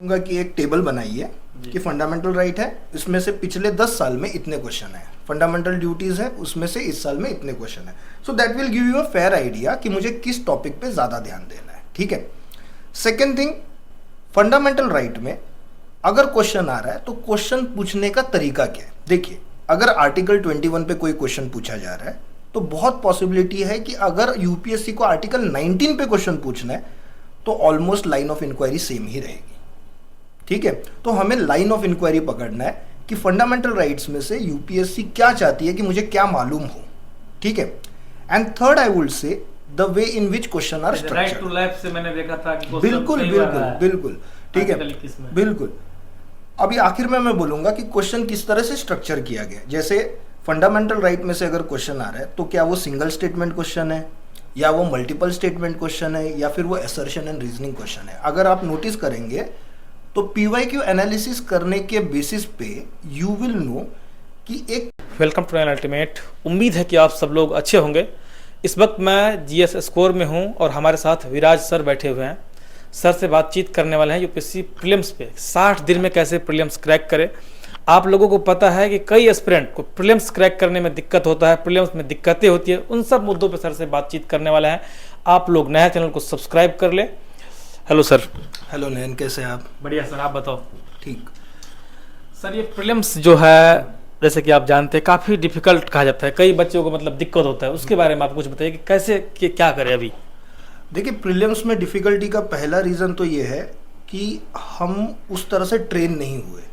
कहूँगा कि एक टेबल बनाइए कि फंडामेंटल राइट है, इसमें से पिछले 10 साल में इतने क्वेश्चन है, फंडामेंटल ड्यूटीज है उसमें से इस साल में इतने क्वेश्चन है। So that will give you a fair idea कि मुझे किस टॉपिक पे ज़्यादा ध्यान देना है। ठीक है। सेकेंड थिंग, फंडामेंटल राइट में अगर क्वेश्चन आ रहा है तो क्वेश्चन पूछने का तरीका क्या है। देखिए, अगर आर्टिकल 21 पे कोई क्वेश्चन पूछा जा रहा है तो बहुत पॉसिबिलिटी है कि अगर यूपीएससी को आर्टिकल 19 पे क्वेश्चन पूछना है तो almost line of inquiry same ही रहेगी। ठीक है। तो हमें लाइन ऑफ इंक्वायरी पकड़ना है कि फंडामेंटल राइट्स में से यूपीएससी क्या चाहती है कि मुझे क्या मालूम हो। ठीक है। And third I would say the way in which question are structured. Right to life से मैंने देखा था कि बिल्कुल बिल्कुल बिल्कुल ठीक है, बिल्कुल। अभी आखिर में मैं बोलूंगा कि क्वेश्चन किस तरह से स्ट्रक्चर किया गया। जैसे फंडामेंटल राइट में से अगर क्वेश्चन आ रहा है तो क्या वो सिंगल स्टेटमेंट क्वेश्चन है या वो मल्टीपल स्टेटमेंट क्वेश्चन है या फिर वो असर्शन एंड रीजनिंग क्वेश्चन है। अगर आप नोटिस करेंगे तो पीवाईक्यू एनालिसिस करने के बेसिस पे यू विल नो कि एक वेलकम टू अल्टीमेट। उम्मीद है कि आप सब लोग अच्छे होंगे। इस वक्त मैं जीएस स्कोर में हूं और हमारे साथ विराज सर बैठे हुए हैं। सर से बातचीत करने वाले हैं यूपीएससी प्रीलिम्स पे 60 दिन में कैसे प्रीलिम्स क्रैक करें। आप लोगों को पता है कि कई एस्पिरेंट को प्रीलिम्स क्रैक करने में दिक्कत होता है, प्रीलिम्स में दिक्कतें होती है, उन सब मुद्दों पर सर से बातचीत करने वाले हैं। आप लोग नया चैनल को सब्सक्राइब कर ले। Hello sir. हेलो नयन, कैसे हैं आप? बढ़िया सर, आप बताओ। ठीक। सर, ये प्रीलिम्स जो है जैसे कि आप जानते हैं काफ़ी डिफिकल्ट कहा जाता है, कई बच्चों को मतलब दिक्कत होता है, उसके बारे में आप कुछ बताइए कि कैसे कि क्या करें अभी। देखिए, प्रीलिम्स में डिफ़िकल्टी का पहला रीज़न तो ये है कि हम उस तरह से ट्रेन नहीं हुए।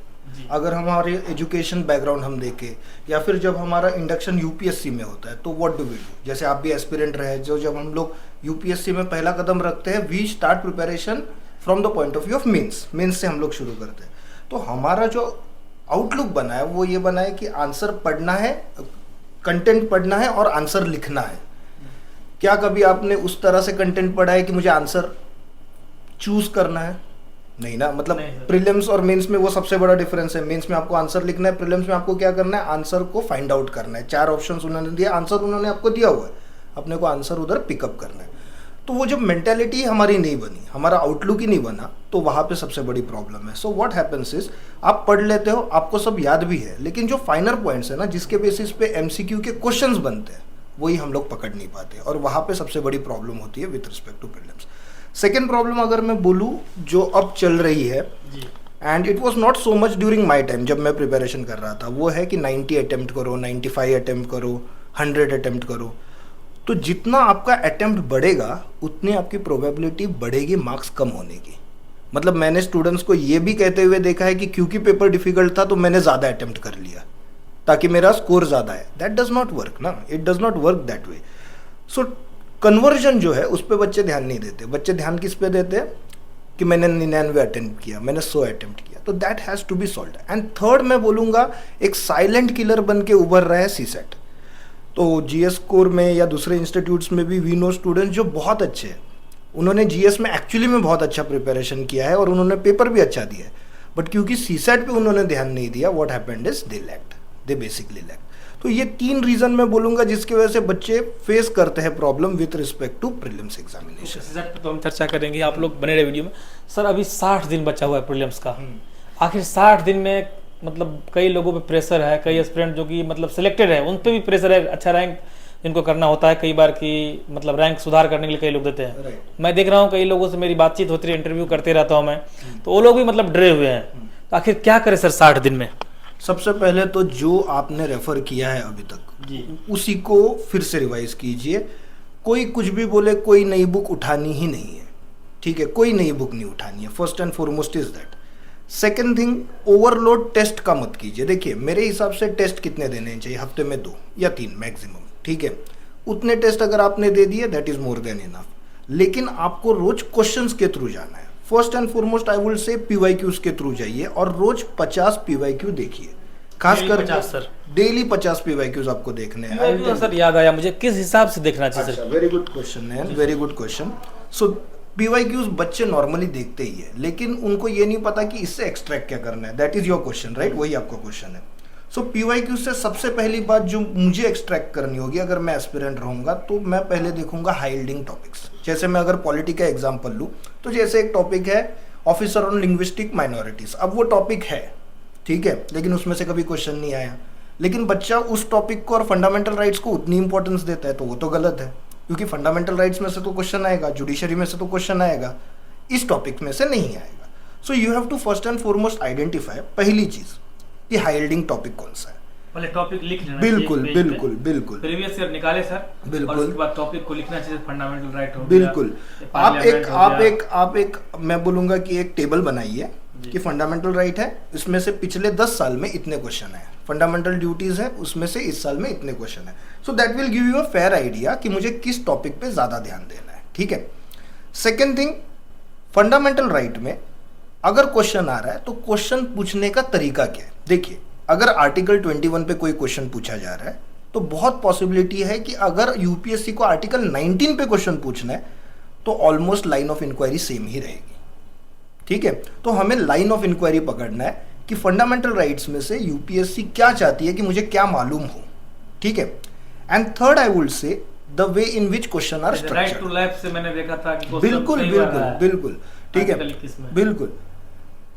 अगर हमारे एजुकेशन बैकग्राउंड हम देखें या फिर जब हमारा इंडक्शन यूपीएससी में होता है तो व्हाट डू वी डू। जैसे आप भी एस्पिरेंट रहे, जो जब हम लोग यूपीएससी में पहला कदम रखते हैं, we start preparation from the point of view of mains से हम लोग शुरू करते हैं। तो हमारा जो आउटलुक बना है वो ये बना है कि आंसर पढ़ना है, कंटेंट पढ़ना है और आंसर लिखना है। क्या कभी आपने उस तरह से कंटेंट पढ़ा है कि मुझे आंसर चूज करना है? नहीं ना। मतलब प्रीलिम्स और मेंस में वो सबसे बड़ा डिफरेंस है। मेंस में आपको आंसर लिखना है, प्रीलिम्स में आपको क्या करना है, आंसर को फाइंड आउट करना है। 4 ऑप्शंस उन्होंने दिया, आंसर उन्होंने आपको दिया हुआ है, अपने को आंसर उधर पिकअप करना है। तो वो जब मेंटेलिटी हमारी नहीं बनी, हमारा आउटलुक ही नहीं बना, तो वहाँ पे सबसे बड़ी प्रॉब्लम है। सो व्हाट हैपेंस इज, आप पढ़ लेते हो, आपको सब याद भी है, लेकिन जो फाइनल पॉइंट्स है ना, जिसके बेसिस पे एमसीक्यू के क्वेश्चंस बनते हैं, वही हम लोग पकड़ नहीं पाते और वहाँ पे सबसे बड़ी प्रॉब्लम होती है with respect to prelims. Second problem अगर मैं बोलूँ जो अब चल रही है, and it was not so much during my time जब मैं प्रिपरेशन कर रहा था, वो है कि 90 अटेम्प्ट करो, 95 अटेम्प्ट करो, 100 अटेम्प्ट करो। तो जितना आपका अटेम्प्ट बढ़ेगा उतनी आपकी प्रोबेबिलिटी बढ़ेगी मार्क्स कम होने की। मतलब मैंने स्टूडेंट्स को ये भी कहते हुए देखा है कि क्योंकि पेपर डिफिकल्ट था तो मैंने ज़्यादा अटेम्प्ट कर लिया ताकि मेरा स्कोर ज़्यादा है। दैट डज नॉट वर्क ना, it does not work that way. So conversion जो है उस पर बच्चे ध्यान नहीं देते। बच्चे ध्यान किस पे देते हैं कि मैंने 99 अटेम्प्ट किया, मैंने 100 अटेम्प्ट किया। तो that has to be solved. And third मैं बोलूँगा, एक साइलेंट किलर बन के उभर रहा है सीसेट। तो जीएस कोर में या दूसरे इंस्टीट्यूट्स में भी वी नो स्टूडेंट्स जो बहुत अच्छे हैं, उन्होंने जीएस में एक्चुअली में बहुत अच्छा प्रिपरेशन किया है और उन्होंने पेपर भी अच्छा दिया है, बट क्योंकि सीसेट पे उन्होंने ध्यान नहीं दिया, what happened is they lacked, they basically lacked. तो ये 3 रीजन मैं बोलूंगा जिसकी वजह से बच्चे फेस करते हैं problem with respect to prelims examination. CSAT पे तो हम चर्चा करेंगे, आप लोग बने रहे वीडियो में। सर, अभी 60 दिन बचा हुआ है प्रीलिम्स का। आखिर 60 दिन में मतलब कई लोगों पे प्रेशर है, कई एस्पिरेंट जो कि मतलब सिलेक्टेड है उन पे भी प्रेशर है, अच्छा रैंक जिनको करना होता है कई बार की मतलब रैंक सुधार करने के लिए कई लोग देते हैं। मैं देख रहा हूँ कई लोगों से मेरी बातचीत होती है, इंटरव्यू करते रहता हूँ मैं, तो वो लोग भी मतलब डरे हुए हैं। तो आखिर क्या करें सर 60 दिन में? सबसे पहले तो जो आपने रेफर किया है अभी तक उसी को फिर से रिवाइज कीजिए। कोई कुछ भी बोले, कोई नई बुक उठानी ही नहीं है। ठीक है, कोई नई बुक नहीं उठानी है। First and foremost is that. Second thing, overload test का मत कीजिए। देखिए, मेरे हिसाब से टेस्ट कितने देने चाहिए, हफ्ते में 2 या 3 मैक्सिमम। ठीक है, उतने टेस्ट अगर आपने दे दिए that is more than enough. लेकिन आपको रोज क्वेश्चंस के थ्रू जाना है। First and foremost I would से पीवाईक्यूज के थ्रू जाइए और रोज 50 पीवाईक्यू देखिए। खासकर डेली 50 पीवाईक्यूज आपको देखने हैं। सर याद आया मुझे, किस हिसाब से देखना चाहिए सर? वेरी गुड क्वेश्चन है, वेरी गुड क्वेश्चन। सो पीवाईक्यूज बच्चे नॉर्मली देखते ही है, लेकिन उनको ये नहीं पता कि इससे एक्सट्रैक्ट क्या करना है। That is your question, right? वही आपका क्वेश्चन है। सो पीवाईक्यू से सबसे पहली बात जो मुझे एक्सट्रैक्ट करनी होगी अगर मैं एस्पिरेंट रहूंगा, तो मैं पहले देखूंगा हाई यील्डिंग टॉपिक्स। जैसे मैं अगर पॉलिटी का एग्जांपल लूँ तो जैसे एक टॉपिक है ऑफिसर ऑन लिंग्विस्टिक माइनॉरिटीज। अब वो टॉपिक है, ठीक है, लेकिन उसमें से कभी क्वेश्चन नहीं आया। लेकिन बच्चा उस टॉपिक को और फंडामेंटल राइट्स को उतनी इंपॉर्टेंस देता है, तो वो तो गलत है, क्योंकि फंडामेंटल राइट्स में से तो क्वेश्चन आएगा, जुडिशरी में से तो क्वेश्चन आएगा, इस टॉपिक में से नहीं आएगा। So you have to first and foremost identify, पहली चीज कि हाई यील्डिंग टॉपिक कौन सा है। पहले टॉपिक लिख लेना, बिल्कुल बिल्कुल बिल्कुल, प्रीवियस ईयर निकाले सर, बिल्कुल, और उसके बाद टॉपिक को लिखना चाहिए, फंडामेंटल राइट हो गया, बिल्कुल। आप एक मैं बोलूंगा कि एक टेबल बनाइए कि फंडामेंटल राइट है, इसमें से पिछले 10 साल में इतने क्वेश्चन है, फंडामेंटल ड्यूटीज है, उसमें से इस साल में इतने क्वेश्चन है। So that will give you a fair idea कि मुझे किस टॉपिक पे ज्यादा ध्यान देना है, ठीक है। सेकेंड थिंग, फंडामेंटल राइट में अगर क्वेश्चन आ रहा है तो क्वेश्चन पूछने का तरीका क्या है। देखिए, अगर आर्टिकल 21 पे कोई क्वेश्चन पूछा जा रहा है तो बहुत पॉसिबिलिटी है कि अगर यूपीएससी को आर्टिकल 19 पे क्वेश्चन पूछना है तो almost line of inquiry same ही रहेगी, ठीक है। तो हमें लाइन ऑफ इंक्वायरी पकड़ना है कि फंडामेंटल राइट्स में से यूपीएससी क्या चाहती है कि मुझे क्या मालूम हो, ठीक है। And third I would say the way in which question are structured. Right to life से मैंने देखा था कि बिल्कुल बिल्कुल बिल्कुल, ठीक है, बिल्कुल।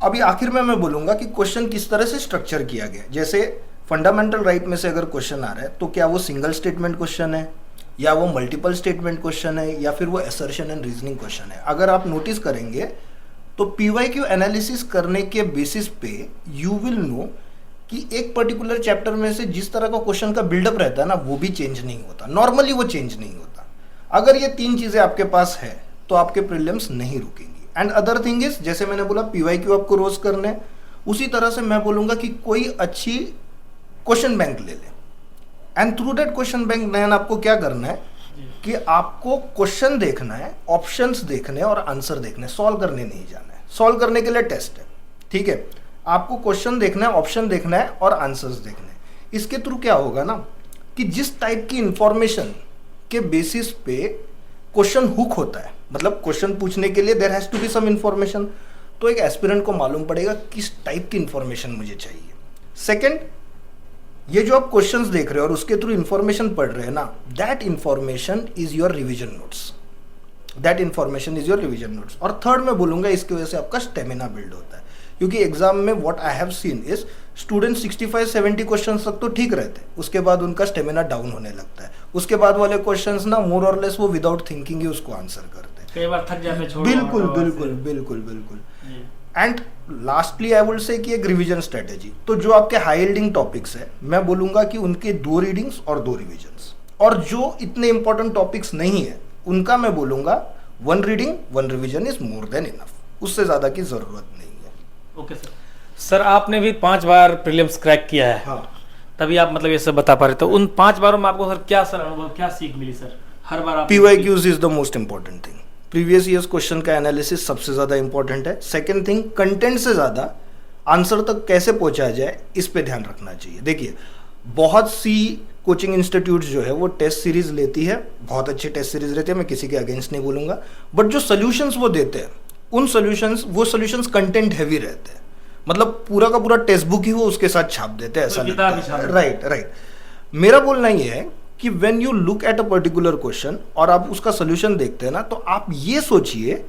अभी आखिर में मैं बोलूंगा कि क्वेश्चन किस तरह से स्ट्रक्चर किया गया। जैसे फंडामेंटल राइट में से अगर क्वेश्चन आ रहा है तो क्या वो सिंगल स्टेटमेंट क्वेश्चन है, या वो मल्टीपल स्टेटमेंट क्वेश्चन है, या फिर वो असर्शन एंड रीजनिंग क्वेश्चन है। अगर आप नोटिस करेंगे तो पीवाईक्यू एनालिसिस करने के बेसिस पे यू विल नो कि एक पर्टिकुलर चैप्टर में से जिस तरह का क्वेश्चन का बिल्डअप रहता है ना, वो भी चेंज नहीं होता, नॉर्मली वो चेंज नहीं होता। अगर ये 3 चीजें आपके पास है तो आपके प्रीलिम्स नहीं रुकेंगी। एंड अदर थिंग इज, जैसे मैंने बोला पीवाईक्यू आपको रोज करने, उसी तरह से मैं बोलूंगा कि कोई अच्छी क्वेश्चन बैंक ले ले। And through that question bank Nayan आपको क्या करना है कि आपको क्वेश्चन देखना है, ऑप्शंस देखने और आंसर देखने, सॉल्व करने नहीं जाना है। सॉल्व करने के लिए टेस्ट है, ठीक है। आपको क्वेश्चन देखना है, ऑप्शन देखना है और आंसर्स देखने हैं। इसके थ्रू क्या होगा ना कि जिस टाइप की इंफॉर्मेशन के बेसिस पे क्वेश्चन हुक होता है, मतलब क्वेश्चन पूछने के लिए there has to be some information, तो एक एस्पिरेंट को मालूम पड़ेगा किस टाइप की इंफॉर्मेशन मुझे चाहिए। सेकंड, ये जो आप क्वेश्चंस देख रहे हो और उसके थ्रू इंफॉर्मेशन पढ़ रहे हैं ना, that information is your revision notes, that information is your revision notes. और थर्ड मैं बोलूंगा इसकी वजह से आपका स्टेमिना बिल्ड होता है, क्योंकि एग्जाम में what I have seen is student 65-70 question तक तो ठीक रहते हैं, उसके बाद उनका स्टेमिना डाउन होने लगता है। उसके बाद वाले क्वेश्चंस ना मोर और लेस वो विदाउट थिंकिंग ही उसको आंसर करते हैं, कई बार थक जाते हैं, बिल्कुल बिल्कुल बिल्कुल बिल्कुल। एंड लास्टली आई वुड से कि एक रिवीजन स्ट्रेटेजी, तो जो आपके हाई यील्डिंग टॉपिक्स है मैं बोलूंगा कि उनके 2 रीडिंग्स और 2 रिविजन्स, और जो इतने इंपॉर्टेंट टॉपिक्स नहीं है उनका मैं बोलूंगा 1 reading 1 revision is more than enough, उससे ज्यादा की जरूरत नहीं है। Okay sir. सर आपने भी 5 बार प्रीलिम्स क्रैक किया है, हाँ, तभी आप मतलब ये सब बता पा रहे, तो उन 5 बारों में आपको सर क्या सर अनुभव, क्या सीख मिली सर? हर बार आप PYQs is the most important thing. Previous years question का एनालिसिस सबसे ज्यादा इंपॉर्टेंट है। सेकंड थिंग, कंटेंट से ज्यादा आंसर तक कैसे पहुंचा जाए इस पे ध्यान रखना चाहिए। देखिए, बहुत सी कोचिंग इंस्टीट्यूट्स जो है वो टेस्ट सीरीज लेती है, बहुत अच्छी टेस्ट सीरीज रहती है, मैं किसी के अगेंस्ट नहीं बोलूंगा, बट जो सोल्यूशंस वो देते हैं वो सोल्यूशंस कंटेंट हैवी रहते हैं, मतलब पूरा का पूरा टेक्स्ट बुक ही वो उसके साथ छाप देते हैं, ऐसा लगता है। राइट। मेरा बोलना ये है कि when you look at a particular question और आप उसका सोल्यूशन देखते हैं ना, तो आप ये सोचिए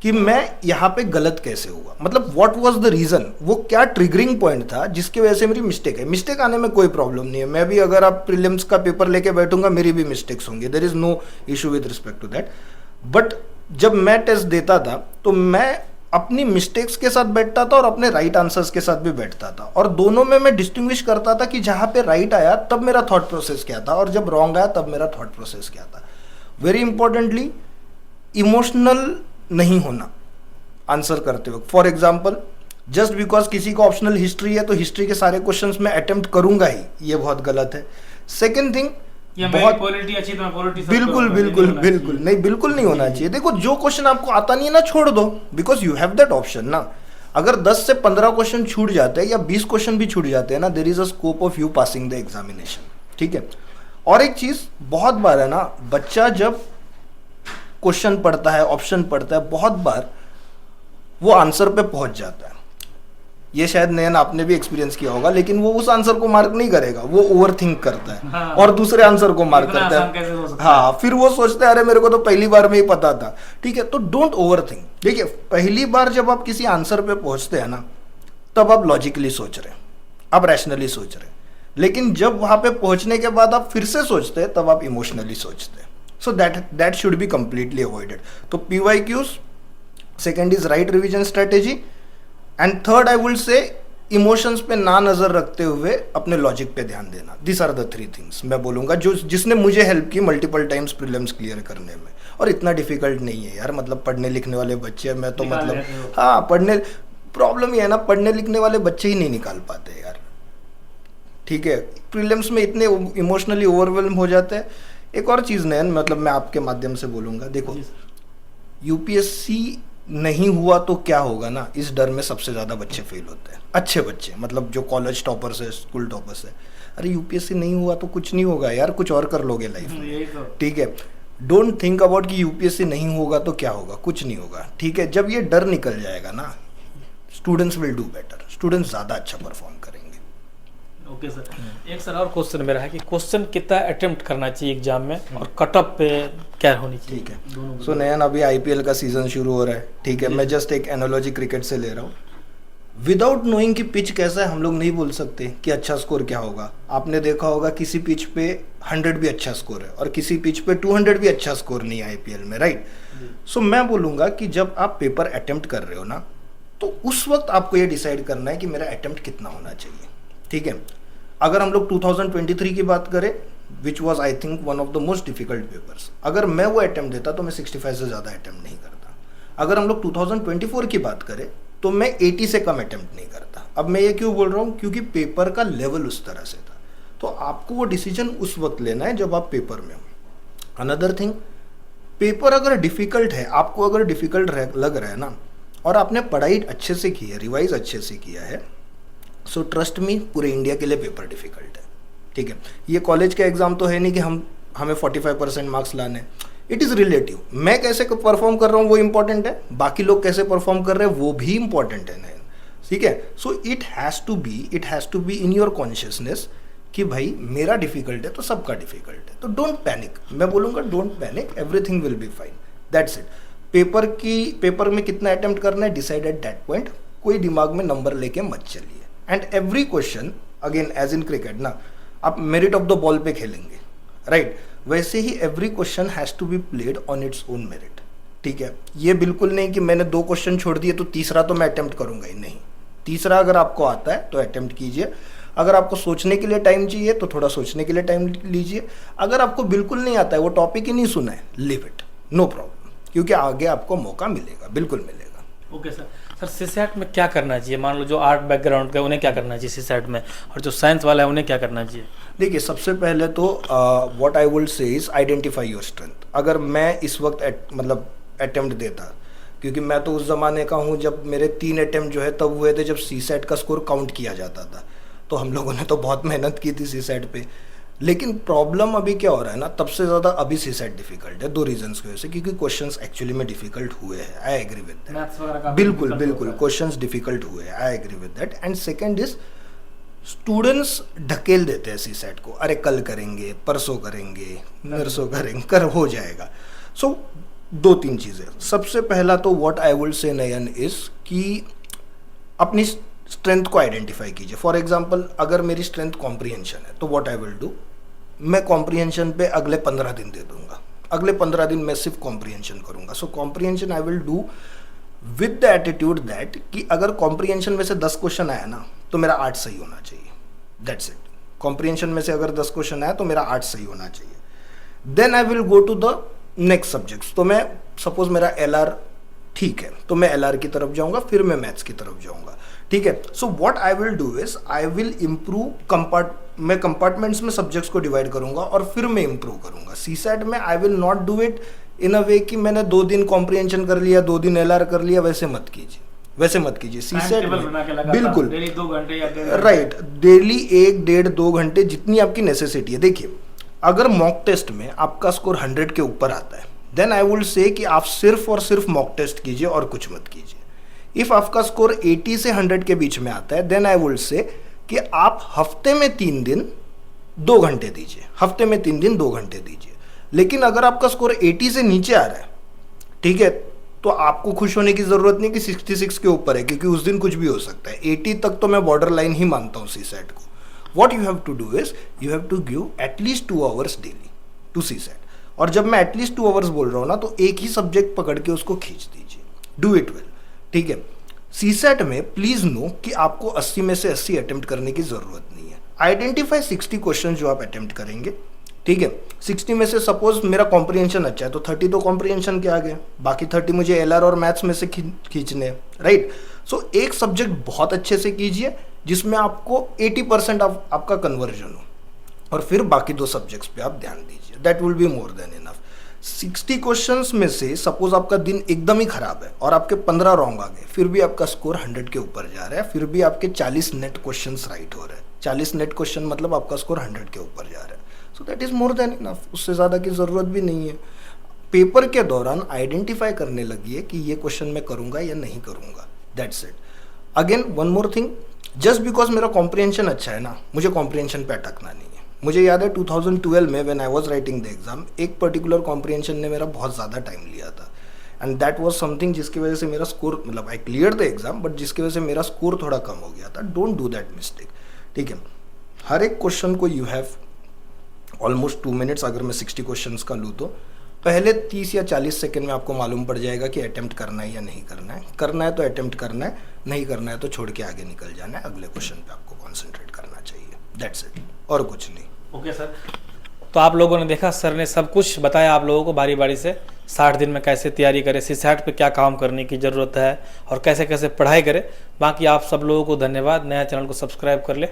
कि मैं यहाँ पे गलत कैसे हुआ, मतलब व्हाट वाज द रीजन, वो क्या ट्रिगरिंग पॉइंट था जिसकी वजह से मेरी मिस्टेक है। मिस्टेक आने में कोई प्रॉब्लम नहीं है, मैं भी अगर आप प्रीलिम्स का पेपर लेके बैठूंगा मेरी भी मिस्टेक्स होंगी, there is no issue with respect to that. But जब मैं टेस्ट देता था तो मैं अपनी मिस्टेक्स के साथ बैठता था और अपने राइट आंसर्स के साथ भी बैठता था, और दोनों में मैं डिस्टिंग्विश करता था कि जहां पे राइट आया तब मेरा थॉट प्रोसेस क्या था और जब रॉन्ग आया तब मेरा थॉट प्रोसेस क्या था। वेरी इंपॉर्टेंटली, इमोशनल नहीं होना आंसर करते वक्त। फॉर एग्जाम्पल, जस्ट बिकॉज किसी को ऑप्शनल हिस्ट्री है तो हिस्ट्री के सारे क्वेश्चंस में अटेम्प्ट करूंगा ही, ये बहुत गलत है। सेकेंड थिंग, बहुत पॉलिटी अच्छी तो पॉलिटी बिल्कुल नहीं, बिल्कुल नहीं होना चाहिए। देखो, जो क्वेश्चन आपको आता नहीं है ना, छोड़ दो, because you have that option ना। अगर 10 से 15 क्वेश्चन छूट जाते हैं या 20 क्वेश्चन भी छूट जाते हैं ना, there is a scope of you passing the examination, ठीक है। और एक चीज बहुत बार है ना, बच्चा जब क्वेश्चन पढ़ता है, ऑप्शन पढ़ता है, बहुत बार वो आंसर पे पहुंच जाता है। ये शायद नयन आपने भी एक्सपीरियंस किया होगा, लेकिन वो उस आंसर को मार्क नहीं करेगा, वो ओवर थिंक करता है हाँ। और दूसरे आंसर को मार्क इतना करता आसान है। कैसे हो सकता हाँ, फिर वो सोचता है अरे मेरे को तो पहली बार में ही पता था। ठीक है, तो डोंट ओवर थिंक। देखिए, पहली बार जब आप किसी आंसर पे पहुंचते हैं ना, तब आप लॉजिकली सोच रहे हैं, आप रैशनली सोच रहे हैं, लेकिन जब वहां पे पहुंचने के बाद आप फिर से सोचते हैं, तब आप इमोशनली सोचते हैं। So that should be completely avoided. तो PYQs, second is right revision strategy, and third I would से इमोशंस पे ना नजर रखते हुए अपने लॉजिक पे ध्यान देना। दिस आर द 3 थिंग्स मैं बोलूंगा जो जिसने मुझे हेल्प की मल्टीपल टाइम्स प्रीलिम्स क्लियर करने में। और इतना डिफिकल्ट नहीं है यार, मतलब पढ़ने लिखने वाले बच्चे हैं, मैं तो निकाल मतलब लेते हो। हाँ, पढ़ने प्रॉब्लम ये है ना, पढ़ने लिखने वाले बच्चे ही नहीं निकाल पाते यार। ठीक है, प्रीलिम्स में इतने इमोशनली ओवरवेल्म हो जाते हैं। एक और चीज़ नयन, मतलब मैं आपके माध्यम से बोलूँगा, देखो UPSC नहीं हुआ तो क्या होगा ना, इस डर में सबसे ज़्यादा बच्चे फेल होते हैं, अच्छे बच्चे, मतलब जो कॉलेज टॉपर्स है, स्कूल टॉपर्स है। अरे UPSC नहीं हुआ तो कुछ नहीं होगा यार, कुछ और कर लोगे लाइफ में। यही तो। ठीक है, डोंट थिंक अबाउट कि UPSC नहीं होगा तो क्या होगा, कुछ नहीं होगा। ठीक है, जब ये डर निकल जाएगा ना, students will do better, students ज़्यादा अच्छा परफॉर्म करेंगे। ओके सर, एक सर और क्वेश्चन मेरा है कि क्वेश्चन कितना अटेम्प्ट करना चाहिए एग्जाम में, और कट ऑफ पे क्या होनी चाहिए? ठीक है, दोनों सो नयन अभी IPL का सीजन शुरू हो रहा है। ठीक है, मैं जस्ट एक एनालॉजी क्रिकेट से ले रहा हूँ। विदाउट नोइंग कि पिच कैसा है, हम लोग नहीं बोल सकते कि अच्छा स्कोर क्या होगा। आपने देखा होगा किसी पिच पे 100 भी अच्छा स्कोर है और किसी पिच पे 200 भी अच्छा स्कोर नहीं है IPL में, राइट? सो मैं बोलूँगा कि जब आप पेपर अटेम्प्ट कर रहे हो ना, तो उस वक्त आपको ये डिसाइड करना है कि मेरा अटेम्प्ट कितना होना चाहिए। ठीक है, अगर हम लोग 2023 की बात करें, which was I think one of the most difficult papers, अगर मैं वो अटेम्प्ट देता तो मैं 65 से ज़्यादा अटेम्प्ट नहीं करता। अगर हम लोग 2024 की बात करें तो मैं 80 से कम अटेम्प्ट नहीं करता। अब मैं ये क्यों बोल रहा हूँ, क्योंकि पेपर का लेवल उस तरह से था। तो आपको वो डिसीजन उस वक्त लेना है जब आप पेपर में हो। अनदर थिंग, पेपर अगर डिफिकल्ट है, आपको अगर डिफिकल्ट लग रहा है ना, और आपने पढ़ाई अच्छे से की है, रिवाइज अच्छे से किया है, सो ट्रस्ट मी, पूरे इंडिया के लिए पेपर डिफिकल्ट है। ठीक है, ये कॉलेज का एग्जाम तो है नहीं कि हमें 45% मार्क्स लाने हैं। It is relative. मैं कैसे परफॉर्म कर रहा हूँ वो इंपॉर्टेंट है, बाकी लोग कैसे परफॉर्म कर रहे हैं वो भी इंपॉर्टेंट है। ठीक है, so it has to be in your consciousness कि भाई मेरा डिफिकल्ट है तो सबका डिफिकल्ट है। तो डोंट पैनिक, मैं बोलूँगा don't panic, everything will be fine, that's it. Paper में कितना अटेम्प्ट करना है, डिसाइड एट दैट पॉइंट। कोई दिमाग में नंबर लेके मत चलिए। And every question, again as in cricket ना, आप मेरिट ऑफ द बॉल पे खेलेंगे, राइट? वैसे ही every question has to be played on its own merit. ठीक है, ये बिल्कुल नहीं कि मैंने 2 क्वेश्चन छोड़ दिए तो तीसरा तो मैं अटेम्प्ट करूंगा ही नहीं। तीसरा अगर आपको आता है तो अटेम्प्ट कीजिए। अगर आपको सोचने के लिए टाइम चाहिए तो थोड़ा सोचने के लिए टाइम लीजिए। अगर आपको बिल्कुल नहीं आता है, वो टॉपिक ही नहीं सुना है, लीव इट, नो प्रॉब्लम, क्योंकि आगे आपको मौका मिलेगा, बिल्कुल मिलेगा। Okay sir. सर सीसैट में क्या करना चाहिए? मान लो जो आर्ट बैकग्राउंड का उन्हें क्या करना चाहिए सीसैट में, और जो साइंस वाला है उन्हें क्या करना चाहिए? देखिए, सबसे पहले तो व्हाट आई वुड से इज आइडेंटिफाई योर स्ट्रेंथ। अगर मैं इस वक्त मतलब अटेम्प्ट देता, क्योंकि मैं तो उस ज़माने का हूँ जब मेरे 3 अटेम्प्ट जो है तब हुए थे जब सीसैट का स्कोर काउंट किया जाता था। तो हम लोगों ने तो बहुत मेहनत की थी सीसैट पे। लेकिन प्रॉब्लम अभी क्या हो रहा है ना, तब से ज़्यादा अभी सीसैट डिफिकल्ट है 2 रीजंस की वजह से, क्योंकि क्वेश्चंस एक्चुअली में डिफिकल्ट हुए हैं। आई एग्री विद दैट, बिल्कुल क्वेश्चंस डिफिकल्ट हुए हैं, I agree with that. And second is, students ढकेल देते हैं सीसैट को, अरे कल करेंगे, परसों करेंगे, नरसों करेंगे, हो जाएगा। सो 2-3 चीज़ें। सबसे पहला तो व्हाट आई वुड से नयन इज कि अपनी स्ट्रेंथ को आइडेंटिफाई कीजिए। फॉर एग्जाम्पल, अगर मेरी स्ट्रेंथ कॉम्प्रीहेंशन है तो व्हाट आई विल डू, मैं कॉम्प्रीहेंशन पे अगले 15 दिन दे दूंगा। अगले 15 दिन मैं सिर्फ कॉम्प्रीहेंशन करूंगा। So comprehension I will do with the attitude that कि अगर कॉम्प्रीहेंशन में से 10 क्वेश्चन आया ना तो मेरा 8 सही होना चाहिए, दैट्स इट। कॉम्प्रीहेंशन में से अगर 10 क्वेश्चन आया तो मेरा 8 सही होना चाहिए। Then I will go to the next subjects. तो मैं सपोज मेरा LR ठीक है तो मैं LR की तरफ जाऊंगा, फिर मैं मैथ्स की तरफ जाऊंगा। ठीक है, so what I will do is I will improve मैं कंपार्टमेंट्स में सब्जेक्ट्स को डिवाइड करूंगा और फिर मैं इंप्रूव करूंगा। सीसैट में I will not do it in a way कि मैंने 2 दिन कॉम्प्रीहेंशन कर लिया, 2 दिन LR कर लिया, वैसे मत कीजिए। सीसैट बिल्कुल डेली 2 घंटे या राइट, डेली 1-1.5-2 घंटे जितनी आपकी नेसेसिटी है। देखिए, अगर मॉक टेस्ट में आपका स्कोर 100 के ऊपर आता है, देन आई वुड से कि आप सिर्फ और सिर्फ मॉक टेस्ट कीजिए और कुछ मत कीजिए। इफ आपका स्कोर 80 से 100 के बीच में आता है, देन आई वुड से कि आप हफ्ते में 3 दिन 2 घंटे दीजिए, हफ्ते में 3 दिन 2 घंटे दीजिए। लेकिन अगर आपका स्कोर 80 से नीचे आ रहा है, ठीक है, तो आपको खुश होने की जरूरत नहीं कि 66 के ऊपर है, क्योंकि उस दिन कुछ भी हो सकता है। 80 तक तो मैं बॉर्डर लाइन ही मानता हूँ सीसैट को। What you have to do is you have to give at least 2 hours daily to CSAT. और जब मैं एटलीस्ट 2 आवर्स बोल रहा हूँ ना, तो एक ही सब्जेक्ट पकड़ के उसको खींच दीजिए, डू इट वेल, ठीक है। सीसैट में प्लीज नो कि आपको 80 में से 80 अटेम्प्ट करने की जरूरत नहीं है। आइडेंटिफाई 60 क्वेश्चन जो आप अटेम्प्ट करेंगे, ठीक है। 60 में से सपोज मेरा कॉम्प्रिहेंशन अच्छा है तो 30 तो कॉम्प्रिहेंशन के आ गए, बाकी 30 मुझे एलआर और मैथ्स में से खींचने, राइट। सो एक सब्जेक्ट बहुत अच्छे से कीजिए जिसमें आपको 80% आपका कन्वर्जन हो, और फिर बाकी 2 सब्जेक्ट्स पे आप ध्यान दीजिए। That will be more than enough. 60 questions में से सपोज आपका दिन एकदम ही खराब है और आपके 15 रॉन्ग आ गए, फिर भी आपका स्कोर 100 के ऊपर जा रहा है, फिर भी आपके 40 नेट क्वेश्चंस राइट हो रहे हैं। 40 नेट क्वेश्चन मतलब आपका स्कोर 100 के ऊपर जा रहा है। So that is more than enough, उससे ज़्यादा की ज़रूरत भी नहीं है। पेपर के दौरान आइडेंटिफाई करने लगिए कि ये क्वेश्चन मैं करूँगा या नहीं करूँगा, that's it. Again one more thing, just because मेरा कॉम्प्रिहेंशन अच्छा है ना, मुझे कॉम्प्रिहेंशन पे अटकना नहीं है। मुझे याद है 2012 में when I was writing the exam, एक पर्टिकुलर कॉम्प्रिहेंशन ने मेरा बहुत ज़्यादा टाइम लिया था, एंड दैट वाज समथिंग जिसकी वजह से मेरा स्कोर, मतलब I clear the exam, but जिसकी वजह से मेरा स्कोर थोड़ा कम हो गया था। डोंट डू दैट मिस्टेक, ठीक है। हर एक क्वेश्चन को यू हैव ऑलमोस्ट 2 मिनट्स, अगर मैं 60 क्वेश्चंस का लूँ तो पहले 30 या 40 सेकंड में आपको मालूम पड़ जाएगा कि अटेम्प्ट करना है या नहीं करना है। करना है तो अटेम्प्ट करना है, नहीं करना है तो छोड़ के आगे निकल जाना है, अगले क्वेश्चन पे आपको कॉन्सेंट्रेट करना चाहिए, दैट्स इट, और कुछ नहीं। ओके सर, तो आप लोगों ने देखा, सर ने सब कुछ बताया आप लोगों को बारी बारी से। 60 दिन में कैसे तैयारी करें, सीसैट पे क्या काम करने की ज़रूरत है और कैसे कैसे पढ़ाई करें। बाकी आप सब लोगों को धन्यवाद। नया चैनल को सब्सक्राइब कर ले।